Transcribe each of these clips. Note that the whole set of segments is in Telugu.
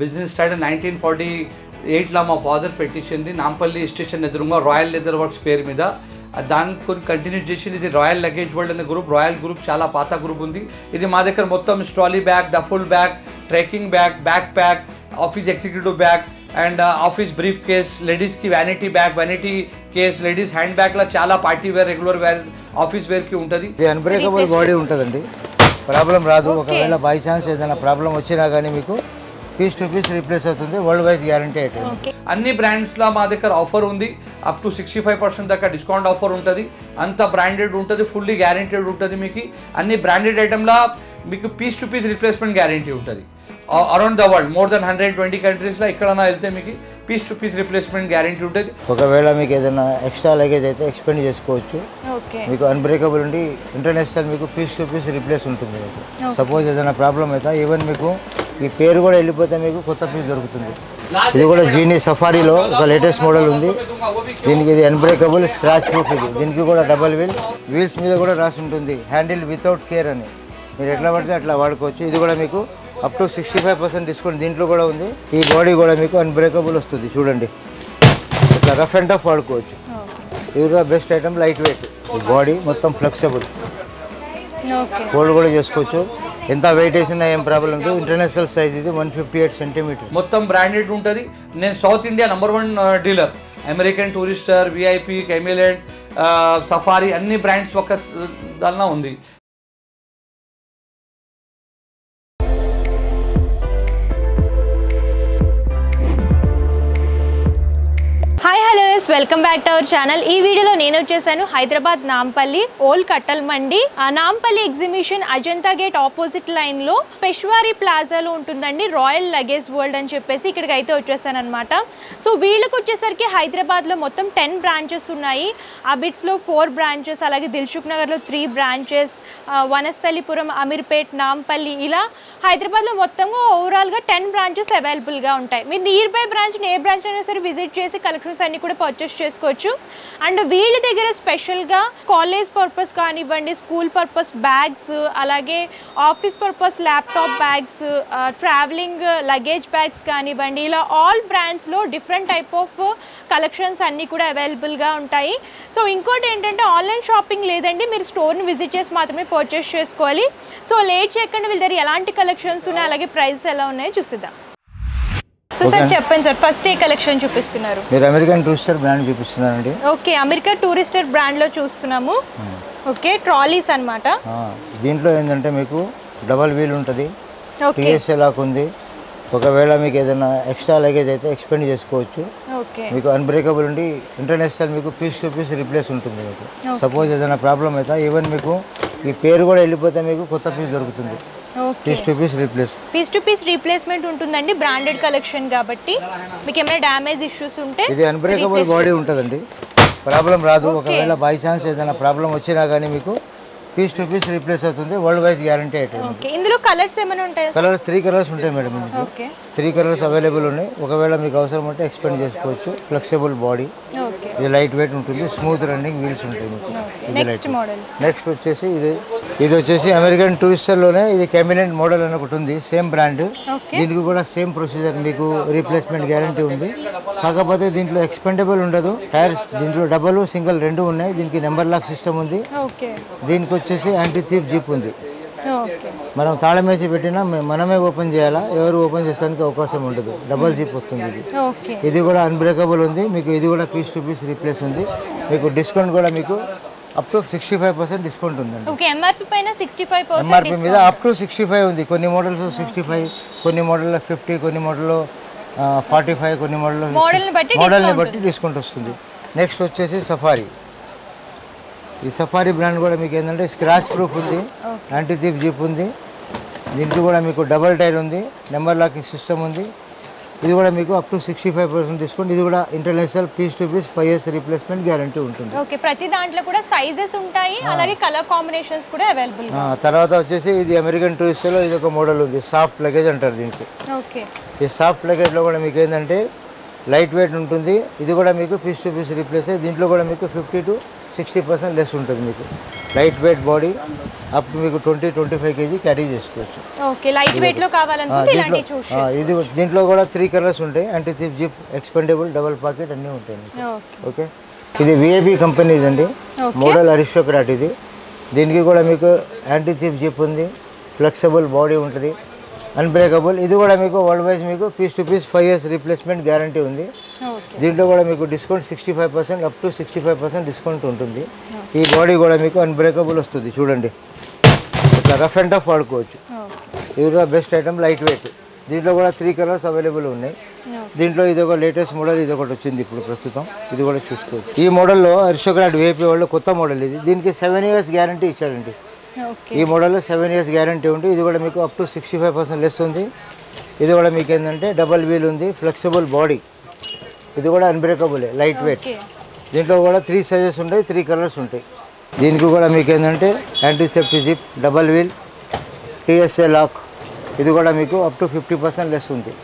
బిజినెస్ స్టార్ట్ 1948లో మా ఫాదర్ పెట్టించింది నాంపల్లి స్టేషన్ ఎదురుగా రాయల్ లెదర్ వర్క్స్ పేరు మీద. దాని కొన్ని కంటిన్యూ చేసింది. ఇది రాయల్ లగేజ్ వరల్డ్ అనే గ్రూప్. రాయల్ గ్రూప్ చాలా పాత గ్రూప్ ఉంది. ఇది మా దగ్గర మొత్తం trolley bag, duffel bag, trekking bag, back pack, office executive bag and office brief case, లేడీస్కి vanity bag, vanity case, ladies hand బ్యాగ్లో చాలా party wear, regular wear, office వేర్కి ఉంటుంది. ఇది అన్బ్రేకబుల్ బాడీ ఉంటుందండి, ప్రాబ్లం రాదు. ఒకవేళ బై ఛాన్స్ ఏదైనా ప్రాబ్లం వచ్చినా కానీ మీకు పీస్ టు పీస్ రీప్లేస్ అవుతుంది. వరల్డ్ వైజ్ గ్యారంటీ అవుతుంది. అన్ని బ్రాండ్స్లో మా దగ్గర ఆఫర్ ఉంది. అప్ టు 65% దాకా డిస్కౌంట్ ఆఫర్ ఉంటుంది. అంత బ్రాండెడ్ ఉంటుంది, ఫుల్లీ గ్యారంటీడ్ ఉంటుంది. మీకు అన్ని బ్రాండెడ్ ఐటమ్లో మీకు piece to piece replacement guarantee ఉంటుంది. Around the world more than 120 కంట్రీస్లో ఎక్కడైనా వెళ్తే మీకు piece to piece replacement guarantee ఉంటుంది. ఒకవేళ మీకు ఏదైనా ఎక్స్ట్రా లగేజ్ అయితే ఎక్స్పెండ్ చేసుకోవచ్చు. మీకు అన్బ్రేకబుల్ ఉండి ఇంటర్నేషనల్ మీకు పీస్ టు పీస్ రీప్లేస్ ఉంటుంది. మీకు సపోజ్ ఏదైనా ప్రాబ్లం అయితే ఈవెన్ మీకు ఈ పేరు కూడా వెళ్ళిపోతే మీకు కొత్త పీస్ దొరుకుతుంది. ఇది కూడా జీనీ సఫారీలో ఒక లేటెస్ట్ మోడల్ ఉంది. దీనికి ఇది అన్బ్రేకబుల్ స్క్రాచ్ ప్రూఫ్. ఇది దీనికి కూడా డబల్ వీల్స్ మీద కూడా రాసి ఉంటుంది హ్యాండిల్ వితౌట్ కేర్ అని. మీరు ఎట్లా పడితే అట్లా వాడుకోవచ్చు. ఇది కూడా మీకు అప్ టు 65% డిస్కౌంట్ దీంట్లో కూడా ఉంది. ఈ బాడీ కూడా మీకు అన్బ్రేకబుల్ వస్తుంది. చూడండి, ఇట్లా రఫ్ అండ్ టఫ్ వాడుకోవచ్చు. ఇది కూడా బెస్ట్ ఐటమ్, లైట్ వెయిట్. ఈ బాడీ మొత్తం ఫ్లెక్సిబుల్, ఫోల్డ్ కూడా చేసుకోవచ్చు. ఎంత వెయిట్ వేసినా ఏం ప్రాబ్లం లేదు. ఇంటర్నేషనల్ సైజ్ ఇది 158 సెంటీమీటర్. మొత్తం బ్రాండెడ్ ఉంటుంది. నేను south India #1 dealer. American Tourister, VIP, Kamiliant, Safari అన్ని బ్రాండ్స్ ఒక దానిలో ఉంది. Hi hello, welcome back to our channel. ఈ వీడియోలో నేను వచ్చేసాను Hyderabad Nampally old Kattal Mandi. Nampally exhibition Ajanta gate opposite లైన్లో పెష్వారీ ప్లాజాలో ఉంటుందండి రాయల్ లగేజ్ వరల్డ్ అని చెప్పేసి ఇక్కడికి అయితే వచ్చేసాను అనమాట. సో వీళ్ళకి వచ్చేసరికి హైదరాబాద్లో మొత్తం 10 బ్రాంచెస్ ఉన్నాయి. అబిట్స్లో 4 బ్రాంచెస్, అలాగే దిల్సుఖ్ నగర్లో 3 బ్రాంచెస్, వనస్థలిపురం, అమీర్పేట్, నాంపల్లి, ఇలా హైదరాబాద్లో మొత్తంగా ఓవరాల్గా 10 బ్రాంచెస్ అవైలబుల్గా ఉంటాయి. మీరు near by branch A branch అయినా సరే విజిట్ చేసి కలెక్షన్స్ అన్ని కూడా పర్చేస్ చేసుకోవచ్చు. అండ్ వీళ్ళ దగ్గర స్పెషల్గా కాలేజ్ పర్పస్ కానివ్వండి, స్కూల్ పర్పస్ బ్యాగ్స్, అలాగే office purpose laptop bags, travelling luggage bags కానివ్వండి, ఇలా ఆల్ బ్రాండ్స్లో డిఫరెంట్ టైప్ ఆఫ్ కలెక్షన్స్ అన్నీ కూడా అవైలబుల్గా ఉంటాయి. సో ఇంకోటి ఏంటంటే ఆన్లైన్ షాపింగ్ లేదండి, మీరు స్టోర్ని విజిట్ చేసి మాత్రమే పర్చేస్ చేసుకోవాలి. సో లేట్ చేయకుండా వీళ్ళ దగ్గర ఎలాంటి కలెక్షన్స్ ఉన్నాయి, అలాగే ప్రైసెస్ ఎలా ఉన్నాయో చూసిద్దాం. సో సార్ చెప్పండి సార్, ఫస్ట్ ఏ కలెక్షన్ చూపిస్తున్నారు? మీరు అమెరికన్ టూరిస్టర్ బ్రాండ్ చూపిస్తున్నారండి. ఓకే, అమెరికన్ టూరిస్టర్ బ్రాండ్లో చూస్తున్నాము. ఓకే, ట్రాలీస్ అన్నమాట. దీంట్లో ఏంటంటే మీకు డబల్ వీల్ ఉంటుంది, పిఎస్ఏ లాక్ ఉంది. ఒకవేళ మీకు ఏదైనా ఎక్స్ట్రా లగేజ్ అయితే ఎక్స్పెండ్ చేసుకోవచ్చు. మీకు అన్బ్రేకబుల్ ఉండి ఇంటర్నేషనల్ మీకు పీస్ టు పీస్ రీప్లేస్ ఉంటుంది. మీకు సపోజ్ ఏదైనా ప్రాబ్లం అయితే ఈవెన్ మీకు ఈ పేరు కూడా వెళ్ళిపోతే మీకు కొత్త పీస్ దొరుకుతుంది. పీస్ టు పీస్ రీప్లేస్మెంట్ ఉంటుందండి, బ్రాండెడ్ కలెక్షన్ కాబట్టి. మీకు ఏమైనా డ్యామేజ్ ఇష్యూస్ ఉంటే ఇది అన్బ్రేకబుల్ బాడీ ఉంటుందండి, ప్రాబ్లం రాదు. ఒకవేళ బై ఛాన్స్ ఏదైనా ప్రాబ్లం వచ్చినా కానీ మీకు పీస్ టు పీస్ రీప్లేస్ అవుతుంది. వరల్డ్ వైజ్ గ్యారంటీ అవుతుంది. ఇందులో కలర్స్ ఏమైనా ఉంటాయి? కలర్స్ 3 కలర్స్ ఉంటాయి మేడం. మీకు 3 కలర్స్ అవైలబుల్ ఉన్నాయి. ఒకవేళ మీకు అవసరం ఉంటే ఎక్స్పెండ్ చేసుకోవచ్చు. ఫ్లెక్సిబుల్ బాడీ, ఇది లైట్ వెయిట్ ఉంటుంది, స్మూత్ రన్నింగ్ వీల్స్ ఉంటాయి మీకు. నెక్స్ట్ వచ్చేసి ఇది వచ్చేసి అమెరికన్ టూరిస్టర్లోనే ఇది కెమిలెంట్ మోడల్ అని ఒకటి ఉంది, సేమ్ బ్రాండ్. దీనికి కూడా సేమ్ ప్రొసీజర్, మీకు రీప్లేస్మెంట్ గ్యారంటీ ఉంది. కాకపోతే దీంట్లో ఎక్స్పెండబుల్ ఉండదు. టైర్స్ దీంట్లో డబల్, సింగిల్ 2 ఉన్నాయి. దీనికి నెంబర్ లాక్ సిస్టమ్ ఉంది. దీనికి వచ్చేసి యాంటీ థీఫ్ జిప్ ఉంది. మనం తాళం వేసి పెట్టినా మనమే ఓపెన్ చేయాలా, ఎవరు ఓపెన్ చేసడానికి అవకాశం ఉండదు. డబల్ జిప్ వస్తుంది. ఇది కూడా అన్బ్రేకబుల్ ఉంది. మీకు ఇది కూడా పీస్ టు పీస్ రీప్లేస్ ఉంది. మీకు డిస్కౌంట్ కూడా మీకు అప్ టు 65% డిస్కౌంట్ ఉందండి. ఎంఆర్పి మీద అప్ టు 65 ఉంది. కొన్ని మోడల్స్ 65, కొన్ని మోడల్లో 50, కొన్ని మోడల్లో 45, కొన్ని మోడల్లో మోడల్ని బట్టి డిస్కౌంట్ వస్తుంది. నెక్స్ట్ వచ్చేసి సఫారీ. ఈ సఫారీ బ్రాండ్ కూడా మీకు ఏంటంటే స్క్రాచ్ ప్రూఫ్ ఉంది, యాంటీ థీఫ్ జిప్ ఉంది. దీనికి కూడా మీకు డబల్ టైర్ ఉంది, నెంబర్ లాకింగ్ సిస్టమ్ ఉంది. ఇది కూడా మీకు అప్ టు 65% డిస్కౌంట్. ఇది కూడా international piece to piece 5 years replacement guarantee ఉంటుంది. ఓకే, ప్రతి దాంట్లో కూడా సైజెస్ ఉంటాయి, అలాగే కలర్ కాంబినేషన్స్ కూడా అవైలబుల్. తర్వాత వచ్చేసి ఇది అమెరికన్ టూరిస్ట్లో ఇది ఒక మోడల్ ఉంది, సాఫ్ట్ లగేజ్ అంటారు దీనికి. ఓకే, ఈ సాఫ్ట్ లగేజ్లో కూడా మీకు ఏంటంటే లైట్ వెయిట్ ఉంటుంది. ఇది కూడా మీకు పీస్ టు పీస్ రీప్లేస్. దీంట్లో కూడా మీకు 50 to 60% లెస్ ఉంటుంది మీకు. లైట్ వెయిట్ బాడీ అప్ మీకు 20-25 kg క్యారీ చేసుకోవచ్చు. ఓకే, లైట్ వెయిట్ లో కావాలనుకుంటే ఇలాంటి చూస్ ఇది దీంట్లో కూడా 3 కలర్స్ ఉంటాయి. Anti thief zip, expandable, double pocket అన్నీ ఉంటాయి మీకు. ఓకే, ఇది విఐపి కంపెనీ ఇదండి, మోడల్ అరిస్టోక్రాట్. ఇది దీనికి కూడా మీకు యాంటీ థీఫ్ జిప్ ఉంది, ఫ్లెక్సిబుల్ బాడీ ఉంటుంది, అన్బ్రేకబుల్. ఇది కూడా మీకు వరల్డ్ వైజ్ మీకు piece to piece 5 years replacement guarantee ఉంది. దీంట్లో కూడా మీకు డిస్కౌంట్ 65% అప్ టు 65% డిస్కౌంట్ ఉంటుంది. ఈ బాడీ కూడా మీకు అన్బ్రేకబుల్ వస్తుంది. చూడండి, ఇట్లా రఫ్ అండ్ టఫ్ వాడుకోవచ్చు. ఇది కూడా బెస్ట్ ఐటమ్, లైట్ వెయిట్. దీంట్లో కూడా 3 కలర్స్ అవైలబుల్ ఉన్నాయి. దీంట్లో ఇది ఒక లేటెస్ట్ మోడల్, ఇది ఒకటి వచ్చింది ఇప్పుడు ప్రస్తుతం, ఇది కూడా చూసుకోవచ్చు. ఈ మోడల్లో అరిస్టోక్రాట్ విఐపి వాళ్ళు కొత్త మోడల్ ఇది. దీనికి 7 years గ్యారంటీ ఇచ్చాడండి. ఈ మోడల్లో 7 years గ్యారంటీ ఉంది. ఇది కూడా మీకు అప్ టు 65% లెస్ ఉంది. ఇది కూడా మీకు ఏంటంటే డబల్ వీల్ ఉంది, ఫ్లెక్సిబుల్ బాడీ. ఇది కూడా అన్బ్రేకబుల్, లైట్ వెయిట్. దీంట్లో కూడా 3 sizes ఉంటాయి, 3 కలర్స్ ఉంటాయి. దీనికి కూడా మీకు ఏంటంటే anti safety zip, double wheel, TSA lock. ఇది కూడా మీకు అప్ టు 50% లెస్ ఉంది.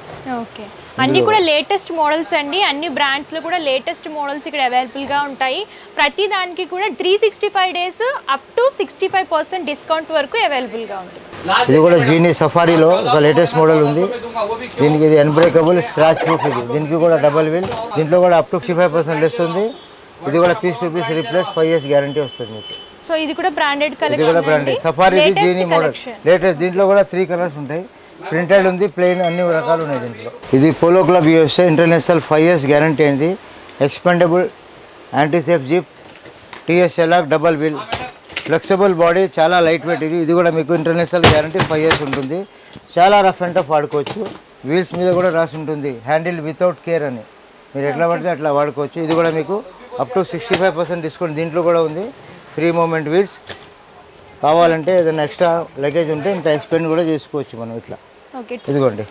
ఓకే, అన్నీ కూడా లేటెస్ట్ మోడల్స్ అండి. అన్ని బ్రాండ్స్లో కూడా లేటెస్ట్ మోడల్స్ ఇక్కడ అవైలబుల్గా ఉంటాయి. ప్రతి దానికి కూడా 365 days అప్ టు 65% డిస్కౌంట్ వరకు అవైలబుల్గా ఉంటుంది. ఇది కూడా జీనీ సఫారీలో ఒక లేటెస్ట్ మోడల్ ఉంది. దీనికి ఇది అన్బ్రేకబుల్, స్క్రాచ్ ప్రూఫ్. ఇది దీనికి కూడా డబల్ వీల్. దీంట్లో కూడా అప్ టు 65% లెస్ ఉంది. ఇది కూడా piece to piece replace 5 years guarantee వస్తుంది మీకు. సో ఇది కూడా బ్రాండెడ్ కలెక్షన్. ఇది కూడా బ్రాండెడ్ సఫారీ, ఇది జీనీ మోడల్ లేటెస్ట్. దీంట్లో కూడా 3 కలర్స్ ఉంటాయి. ప్రింటెడ్ ఉంది, ప్లెయిన్, అన్ని రకాలు ఉన్నాయి దీంట్లో. ఇది Polo Club USA international 5 years guarantee అయింది. Expandable, anti safe zip, TSA lock, double wheel, flexible body, చాలా లైట్ వెయిట్. ఇది కూడా మీకు ఇంటర్నేషనల్ గ్యారంటీ 5 years ఉంటుంది. చాలా రఫ్ అండ్ టఫ్ వాడుకోవచ్చు. వీల్స్ మీద కూడా రాసి ఉంటుంది హ్యాండిల్ వితౌట్ కేర్ అని. మీరు ఎట్లా పడితే అట్లా వాడుకోవచ్చు. ఇది కూడా మీకు అప్ టు 65% డిస్కౌంట్ దీంట్లో కూడా ఉంది. Free movement wheels. కావాలంటే ఏదైనా ఎక్స్ట్రా లగేజ్ ఉంటే ఇంత ఎక్స్పెండ్ కూడా చేసుకోవచ్చు మనం. ఇట్లా ఇదిగోండి,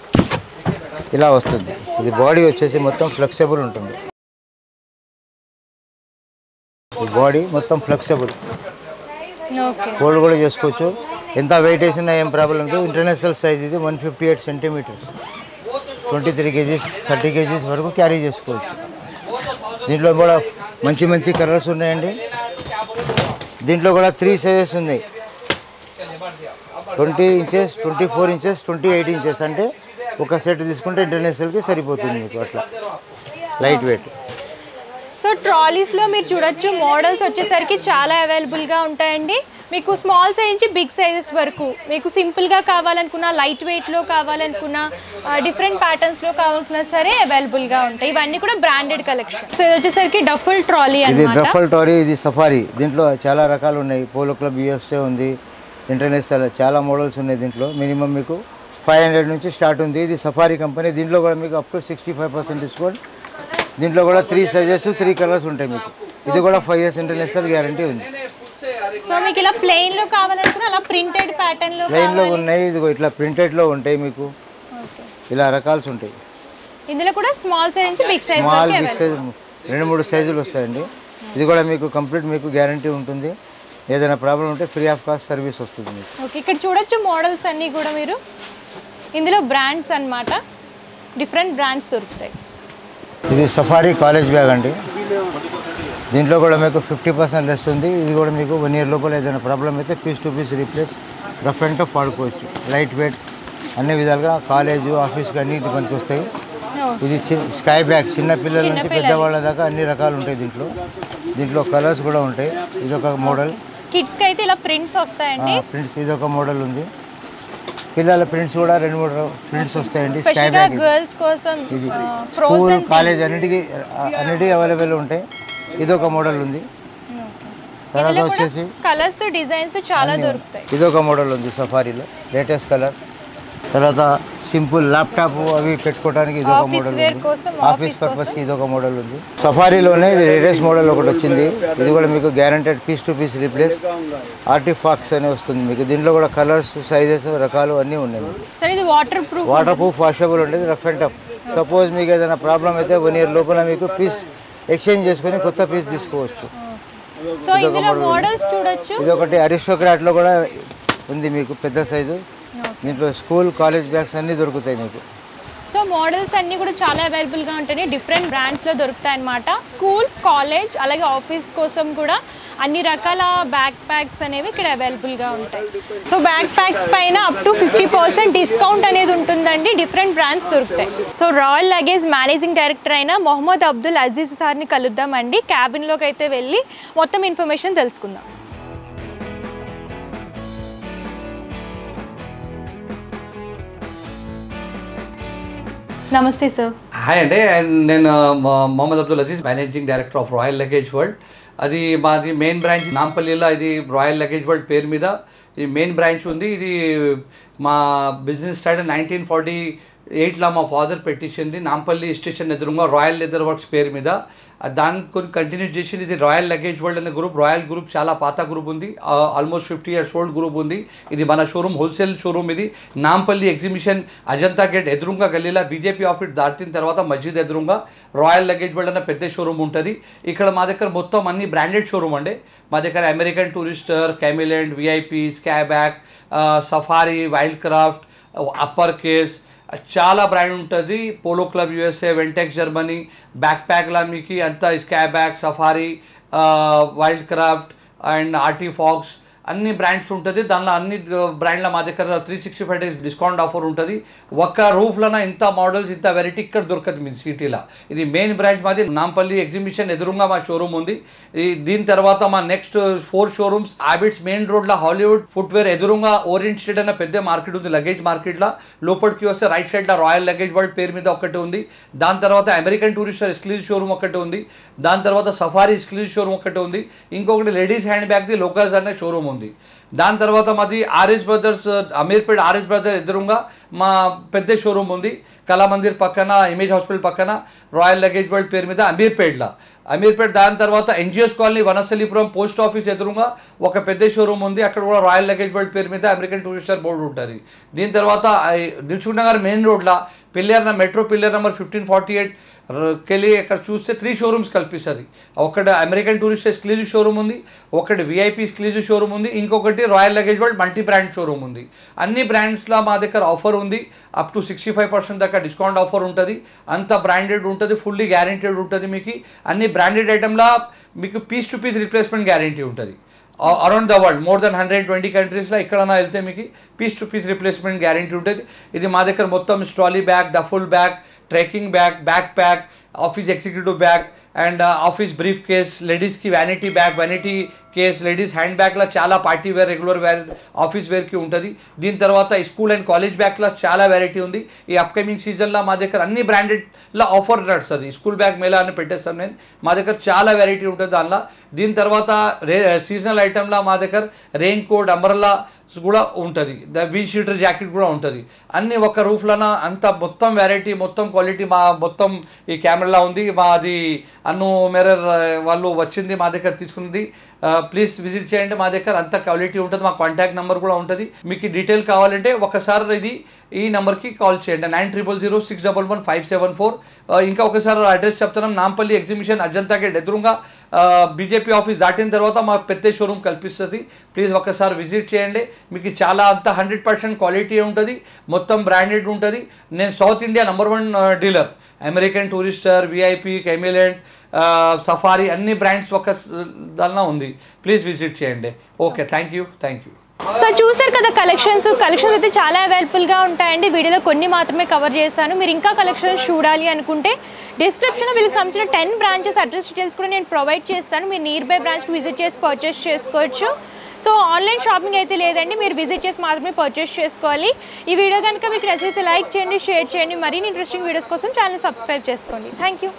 ఇలా వస్తుంది. ఇది బాడీ వచ్చేసి మొత్తం ఫ్లెక్సిబుల్ ఉంటుంది. ఈ బాడీ మొత్తం ఫ్లెక్సిబుల్, హోల్డ్ కూడా చేసుకోవచ్చు. ఎంత వెయిట్ వేసినా ఏం ప్రాబ్లం లేదు. ఇంటర్నేషనల్ సైజ్ ఇది 158 centimeters, 23 kgs, 30 kgs వరకు క్యారీ చేసుకోవచ్చు. దీంట్లో కూడా మంచి మంచి కలర్స్ ఉన్నాయండి. దీంట్లో కూడా 3 sizes ఉన్నాయి. 20 inches, 24 inches, 28 inches. అంటే ఒక సెట్ తీసుకుంటే ఇంటర్నేషనల్కి సరిపోతుంది మీకు. అట్లా లైట్ వెయిట్. సో ట్రాలీస్లో మీరు చూడొచ్చు, మోడల్స్ వచ్చేసరికి చాలా అవైలబుల్గా ఉంటాయండి. మీకు స్మాల్ సైజ్ నుంచి బిగ్ సైజెస్ వరకు, మీకు సింపుల్గా కావాలనుకున్నా, లైట్ వెయిట్లో కావాలనుకున్నా, డిఫరెంట్ ప్యాటర్న్స్లో కావాలనుకున్నా సరే అవైలబుల్గా ఉంటాయి. ఇవన్నీ కూడా బ్రాండెడ్ కలెక్షన్. సో ఇది వచ్చేసరికి డఫల్ ట్రాలీ. ఇది డఫల్ ట్రాలీ, ఇది సఫారీ. దీంట్లో చాలా రకాలు ఉన్నాయి. పోలో క్లబ్ యూఎస్ఏ ఉంది, ఇంటర్నేషనల్ చాలా మోడల్స్ ఉన్నాయి. దీంట్లో మినిమం మీకు 500 నుంచి స్టార్ట్ ఉంది. ఇది సఫారీ కంపెనీ. దీంట్లో కూడా మీకు అప్ టు 65% డిస్కౌంట్. దీంట్లో కూడా 3 sizes, 3 కలర్స్ ఉంటాయి మీకు. ఇది కూడా 5 years ఇంటర్నేషనల్ గ్యారంటీ ఉంది. సో మీకు ఇలా ప్లెయిన్ లో కావాలనుకున్నా అలా ప్రింటెడ్ ప్యాటర్న్ లో ప్లెయిన్ లో ఉన్నాయి. ఇదిగో ఇట్లా ప్రింటెడ్ లో ఉంటాయి మీకు. ఇలా రకాల్స్ ఉంటాయి. ఇందులో కూడా స్మాల్ సైజ్ నుంచి big size small, big size 2-3 సైజులు వస్తాయండి. ఇది కూడా మీకు కంప్లీట్ మీకు గ్యారంటీ ఉంటుంది. ఏదైనా ప్రాబ్లం ఉంటే ఫ్రీ ఆఫ్ కాస్ట్ సర్వీస్ వస్తుంది మీకు. ఓకే, ఇక్కడ చూడొచ్చు మోడల్స్ అన్నీ కూడా మీరు. ఇందులో బ్రాండ్స్ అన్నమాట, డిఫరెంట్ బ్రాండ్స్ దొరుకుతాయి. ఇది సఫారీ కాలేజ్ బ్యాగ్ అండి. దీంట్లో కూడా మీకు 50% లెస్ ఉంది. ఇది కూడా మీకు 1 year లోపల ఏదైనా ప్రాబ్లం అయితే piece to piece replace, rough and tough వాడుకోవచ్చు. లైట్ వెయిట్, అన్ని విధాలుగా కాలేజు, ఆఫీస్కి అన్నిటి పనికి వస్తాయి. ఇది స్కై బ్యాగ్, చిన్న పిల్లల నుంచి పెద్దవాళ్ళ దాకా అన్ని రకాలు ఉంటాయి దీంట్లో. దీంట్లో కలర్స్ కూడా ఉంటాయి. ఇది ఒక మోడల్. కిడ్స్కి అయితే ఇలా ప్రింట్స్ వస్తాయండి. ప్రింట్స్ ఇది ఒక మోడల్ ఉంది. పిల్లల ప్రింట్స్ కూడా 2-3 ప్రింట్స్ వస్తాయండి. స్కై బ్యాగ్ గర్ల్స్ కోసం, ఇది స్కూల్, కాలేజ్ అన్నిటికీ అవైలబుల్ ఉంటాయి. ఇది ఒక మోడల్ ఉంది. తర్వాత వచ్చేసి కలర్స్, డిజైన్స్ చాలా దొరుకుతాయి. ఇది ఒక మోడల్ ఉంది సఫారీలో, లేటెస్ట్ కలర్. తర్వాత సింపుల్ ల్యాప్టాప్ అవి పెట్టుకోవడానికి ఇది ఒక మోడల్ ఉంది. ఆఫీస్ పర్పస్కి ఇది ఒక మోడల్ ఉంది. సఫారీలోనే ఇది లేటెస్ట్ మోడల్ ఒకటి వచ్చింది. ఇది కూడా మీకు guaranteed piece to piece replace, ఆర్టిఫాక్స్ అని వస్తుంది మీకు. దీంట్లో కూడా కలర్స్, సైజెస్, రకాలు అన్నీ ఉన్నాయి మీకు. వాటర్ ప్రూఫ్, వాషబుల్ ఉంటుంది, రఫ్ అండ్ టఫ్. సపోజ్ మీకు ఏదైనా ప్రాబ్లం అయితే 1 year లోపల మీకు పీస్ ఎక్స్చేంజ్ చేసుకొని కొత్త పీస్ తీసుకోవచ్చు. సో ఇందులో మోడల్స్ చూడొచ్చు. ఇది ఒకటి అరిస్టోక్రాట్లో కూడా ఉంది మీకు, పెద్ద సైజు. దీంట్లో స్కూల్, కాలేజ్ బ్యాగ్స్ అన్నీ దొరుకుతాయి మీకు. సో మోడల్స్ అన్నీ కూడా చాలా అవైలబుల్గా ఉంటాయి. డిఫరెంట్ బ్రాండ్స్లో దొరుకుతాయి అన్నమాట. స్కూల్, కాలేజ్, అలాగే ఆఫీస్ కోసం కూడా అన్ని రకాల బ్యాక్ ప్యాక్స్ అనేవి ఇక్కడ అవైలబుల్గా ఉంటాయి. సో బ్యాక్ ప్యాక్స్ పైన అప్ టు 50% డిస్కౌంట్ అనేది ఉంటుందండి. డిఫరెంట్ బ్రాండ్స్ దొరుకుతాయి. So royal luggage managing director అయిన మొహమ్మద్ అబ్దుల్ అజీజ్ సార్ని కలుద్దామండి. క్యాబిన్లోకి అయితే వెళ్ళి మొత్తం ఇన్ఫర్మేషన్ తెలుసుకుందాం. నమస్తే సార్. హాయ్ అండి, నేను Mohammed Abdul Aziz, managing director of Royal Luggage World. అది మాది మెయిన్ బ్రాంచ్ నాంపల్లిలో. ఇది రాయల్ లగేజ్ వరల్డ్ పేరు మీద ఈ మెయిన్ బ్రాంచ్ ఉంది. ఇది మా బిజినెస్ స్టార్ట్ 1948లో మా ఫాదర్ పెట్టించింది. నాంపల్లి స్టేషన్ ఎదురుగా రాయల్ లెదర్ వర్క్స్ పేరు మీద. దాన్ని కొన్ని కంటిన్యూ చేసి ఇది రాయల్ లగేజ్ వరల్డ్ అనే గ్రూప్. రాయల్ గ్రూప్ చాలా పాత గ్రూప్ ఉంది, ఆల్మోస్ట్ 50 years ఓల్డ్ గ్రూప్ ఉంది. ఇది మన షోరూమ్, హోల్సేల్ షోరూమ్. ఇది నాంపల్లి ఎగ్జిబిషన్ అజంతా గేట్ ఎదురుగా గల్లీలో బీజేపీ ఆఫీస్ దాటిన తర్వాత మస్జిద్ ఎదురుగా రాయల్ లగేజ్ వరల్డ్ అనే పెద్ద షోరూమ్ ఉంటుంది. ఇక్కడ మా దగ్గర మొత్తం అన్ని బ్రాండెడ్ షోరూమ్ అండి. మా దగ్గర అమెరికన్ టూరిస్టర్, కెమిలెంట్, విఐపీ, స్కాబ్యాక్, Safari, Wildcraft, Uppercase చాలా బ్రాండ్ ఉంటుంది. పోలో క్లబ్ యూఎస్ఏ, వెంటెక్స్ జర్మనీ, బ్యాక్ ప్యాక్లా మీకు అంతా స్కాబ్యాక్, సఫారీ, వైల్డ్ క్రాఫ్ట్ అండ్ ఆర్టీ ఫాక్స్ అన్ని బ్రాండ్స్ ఉంటుంది. దానిలో అన్ని బ్రాండ్ల మా దగ్గర 365 days డిస్కౌంట్ ఆఫర్ ఉంటుంది. ఒక్క రూఫ్లోన ఇంత మోడల్స్, ఇంత వెరైటీ ఇక్కడ దొరకదు మీ సిటీలో. ఇది మెయిన్ బ్రాంచ్ మాది నాంపల్లి ఎగ్జిబిషన్ ఎదురుగా మా షోరూమ్ ఉంది. దీని తర్వాత మా నెక్స్ట్ 4 షోరూమ్స్ హ్యాబిట్స్ మెయిన్ రోడ్లో హాలీవుడ్ ఫుట్వేర్ ఎదురుగా ఓరియంట్ స్ట్రీట్ అనే పెద్ద మార్కెట్ ఉంది. లగేజ్ మార్కెట్లో లోపలికి వస్తే రైట్ సైడ్లో రాయల్ లగేజ్ వరల్డ్ పేరు మీద ఒకటి ఉంది. దాని తర్వాత అమెరికన్ టూరిస్టర్ ఎక్స్క్లూజివ్ షోరూమ్ ఒకటి ఉంది. దాని తర్వాత సఫారీ ఎక్స్క్లూజివ్ షోరూమ్ ఒకటి ఉంది. ఇంకొకటి లేడీస్ హ్యాండ్ బ్యాగ్ది లోకల్స్ అనే షోరూమ్ ఉంది. దాని తర్వాత మాది RS brothers, Ameerpet RS brothers ఎదురుగా మా పెద్ద షోరూమ్ ఉంది. కళామందిర్ పక్కన, ఇమేజ్ హాస్పిటల్ పక్కన రాయల్ లగేజ్ వరల్డ్ పేరు మీద అమీర్పేట్లో. అమీర్పేట్ దాని తర్వాత NGS colony, Vanasthalipuram post office ఎదురుగా ఒక పెద్ద షోరూమ్ ఉంది. అక్కడ కూడా రాయల్ లగేజ్ వరల్డ్ పేరు మీద అమెరికన్ టూరిస్టర్ బోర్డు ఉంటుంది. దీని తర్వాత దిల్సుఖ్ నగర్ మెయిన్ రోడ్లో పిల్లర్ మెట్రో పిల్లర్ నెంబర్ 1548 కెళ్ళి అక్కడ చూస్తే 3 షోరూమ్స్ కల్పిస్తుంది. ఒకటి అమెరికన్ టూరిస్ట్ ఎక్స్క్లూజివ్ షోరూమ్ ఉంది, ఒకటి విఐపీ ఎక్స్క్లూజివ్ షోరూమ్ ఉంది, ఇంకొకటి royal Luggage world multi brand showroom ఉంది. అన్ని బ్రాండ్స్లో మా దగ్గర ఆఫర్ ఉంది. అప్ టు 65% దాకా డిస్కౌంట్ ఆఫర్ ఉంటుంది. అంత బ్రాండెడ్ ఉంటుంది, ఫుల్లీ గ్యారెంటెడ్ ఉంటుంది. మీకు అన్ని బ్రాండెడ్ ఐటెంలో మీకు piece to piece replacement guarantee ఉంటుంది. Around the world more than 120 కంట్రీస్లో ఎక్కడైనా వెళ్తే మీకు piece to piece replacement guarantee ఉంటుంది. ఇది మా దగ్గర మొత్తం trolley bag, duffel bag, trekking bag, back pack, office executive bag and office brief case, లేడీస్కి vanity bag, vanity case, ladies hand బ్యాగ్లో చాలా party wear, regular wear, office వేర్కి ఉంటుంది. దీని తర్వాత స్కూల్ అండ్ కాలేజ్ బ్యాగ్లో చాలా వెరైటీ ఉంది. ఈ అప్కమింగ్ సీజన్లో మా దగ్గర అన్ని బ్రాండెడ్లో ఆఫర్ నడుస్తుంది. స్కూల్ బ్యాగ్ మేళా అని పెట్టేస్తాను నేను. మా దగ్గర చాలా వెరైటీ ఉంటుంది దానిలో. దీని తర్వాత సీజనల్ ఐటెంలో మా దగ్గర రెయిన్ కోట్, అంబ్రెల్లా కూడా ఉంటుంది. విండ్ షీటర్ జాకెట్ కూడా ఉంటుంది. అన్నీ ఒక రూఫ్లోన అంత మొత్తం వెరైటీ, మొత్తం క్వాలిటీ మా మొత్తం ఈ కెమెరాలో ఉంది. మాది అన్ను మిర్రర్ వాళ్ళు వచ్చింది మా దగ్గర తీసుకున్నది. ప్లీజ్ విజిట్ చేయండి. మా దగ్గర అంత క్వాలిటీ ఉంటుంది. మా కాంటాక్ట్ నెంబర్ కూడా ఉంటుంది. మీకు డీటెయిల్ కావాలంటే ఒకసారి ఇది ఈ నెంబర్కి కాల్ చేయండి, 900006115574. ఇంకా ఒకసారి అడ్రస్ చెప్తున్నాం. నాంపల్లి ఎగ్జిబిషన్ అజంతా గేట్ ఎదురుగా బీజేపీ ఆఫీస్ దాటిన తర్వాత మా పెద్ద షోరూమ్ కల్పిస్తుంది. ప్లీజ్ ఒకసారి విజిట్ చేయండి. మీకు చాలా అంత 100% క్వాలిటీ ఉంటుంది, మొత్తం బ్రాండెడ్ ఉంటుంది. నేను south India #1 dealer. American Tourister, VIP, Kamiliant, Safari అన్ని బ్రాండ్స్ ఒక దానిలో ఉంది. ప్లీజ్ విజిట్ చేయండి. Okay, thank you. సో చూసారు కదా కలెక్షన్స్ అయితే చాలా అవైలబుల్గా ఉంటాయండి. వీడియోలో కొన్ని మాత్రమే కవర్ చేశాను. మీరు ఇంకా కలెక్షన్స్ చూడాలి అనుకుంటే డిస్క్రిప్షన్లో వీళ్ళకి సంబంధించిన 10 బ్రాంచెస్ అడ్రస్ డీటెయిల్స్ కూడా నేను ప్రొవైడ్ చేస్తాను. మీరు నియర్ బై బ్రాంచ్కి విజిట్ చేసి పర్చేస్ చేసుకోవచ్చు. సో ఆన్లైన్ షాపింగ్ అయితే లేదండి, మీరు విజిట్ చేసి మాత్రమే పర్చేస్ చేసుకోవాలి. ఈ వీడియో కనుక మీకు నచ్చితే లైక్ చేయండి, షేర్ చేయండి. మరిన్ని ఇంట్రెస్టింగ్ వీడియోస్ కోసం ఛానల్ సబ్స్క్రైబ్ చేసుకోండి. Thank you.